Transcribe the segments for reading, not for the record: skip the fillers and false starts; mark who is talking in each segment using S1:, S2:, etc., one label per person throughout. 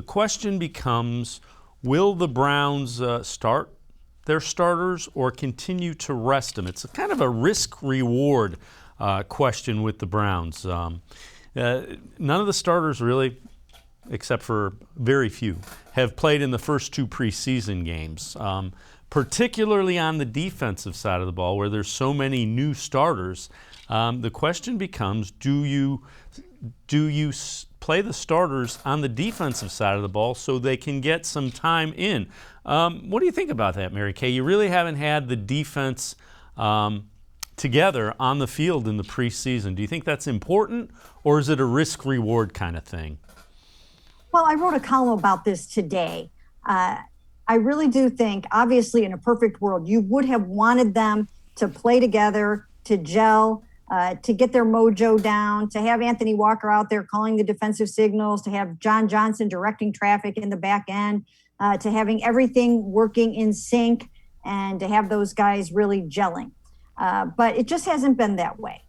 S1: The question becomes, will the Browns start their starters or continue to rest them? It's a kind of a risk-reward question with the Browns. None of the starters really, except for very few, have played in the first two preseason games, particularly on the defensive side of the ball where there's so many new starters. The question becomes, do you play the starters on the defensive side of the ball so they can get some time in? What do you think about that, Mary Kay? You really haven't had the defense together on the field in the preseason. Do you think that's important, or is it a risk-reward kind of thing?
S2: Well, I wrote a column about this today. I really do think, obviously, in a perfect world, you would have wanted them to play together, to gel, to get their mojo down, to have Anthony Walker out there calling the defensive signals, to have John Johnson directing traffic in the back end, to having everything working in sync, and to have those guys really gelling. But it just hasn't been that way.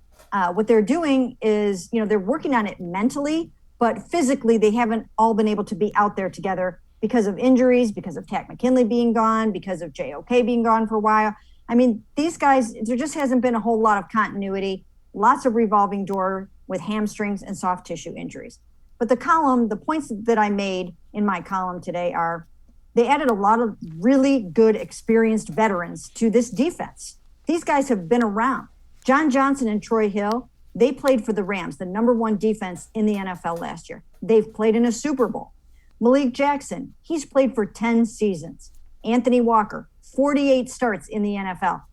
S2: What they're doing is, they're working on it mentally, but physically they haven't all been able to be out there together because of injuries, because of Takk McKinley being gone, because of JOK being gone for a while. I mean, these guys, there just hasn't been a whole lot of continuity, lots of revolving door with hamstrings and soft tissue injuries. But the points that I made in my column today are, they added a lot of really good, experienced veterans to this defense. These guys have been around. John Johnson and Troy Hill, they played for the Rams, the number one defense in the NFL last year. They've played in a Super Bowl. Malik Jackson, he's played for 10 seasons. Anthony Walker, 48 starts in the NFL.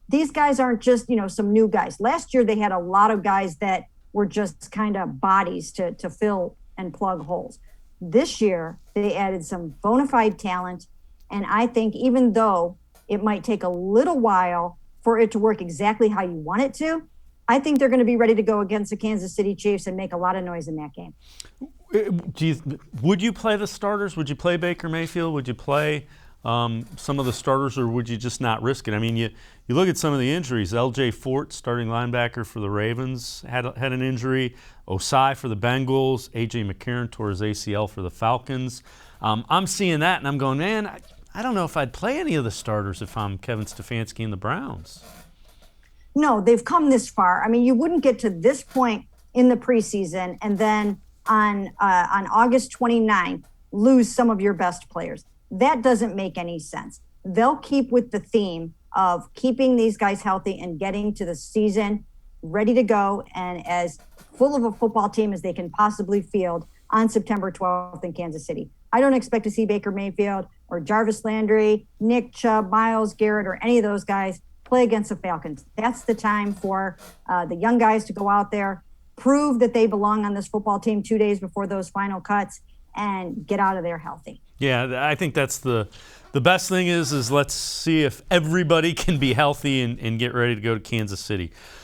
S2: These guys aren't just, some new guys. Last year, they had a lot of guys that were just kind of bodies to fill and plug holes. This year, they added some bona fide talent. And I think even though it might take a little while for it to work exactly how you want it to, I think they're going to be ready to go against the Kansas City Chiefs and make a lot of noise in that game.
S1: Would you play the starters? Would you play Baker Mayfield? Would you play some of the starters, or would you just not risk it? I mean, you look at some of the injuries. L.J. Fort, starting linebacker for the Ravens, had an injury. Osai for the Bengals. A.J. McCarron tore his ACL for the Falcons. I'm seeing that, and I'm going, man, I don't know if I'd play any of the starters if I'm Kevin Stefanski and the Browns.
S2: No, they've come this far. I mean, you wouldn't get to this point in the preseason and then on August 29th, lose some of your best players. That doesn't make any sense. They'll keep with the theme of keeping these guys healthy and getting to the season ready to go and as full of a football team as they can possibly field on September 12th in Kansas City. I don't expect to see Baker Mayfield or Jarvis Landry, Nick Chubb, Myles Garrett, or any of those guys play against the Falcons. That's the time for the young guys to go out there, prove that they belong on this football team 2 days before those final cuts, and get out of there healthy.
S1: Yeah, I think that's the best thing is let's see if everybody can be healthy and get ready to go to Kansas City.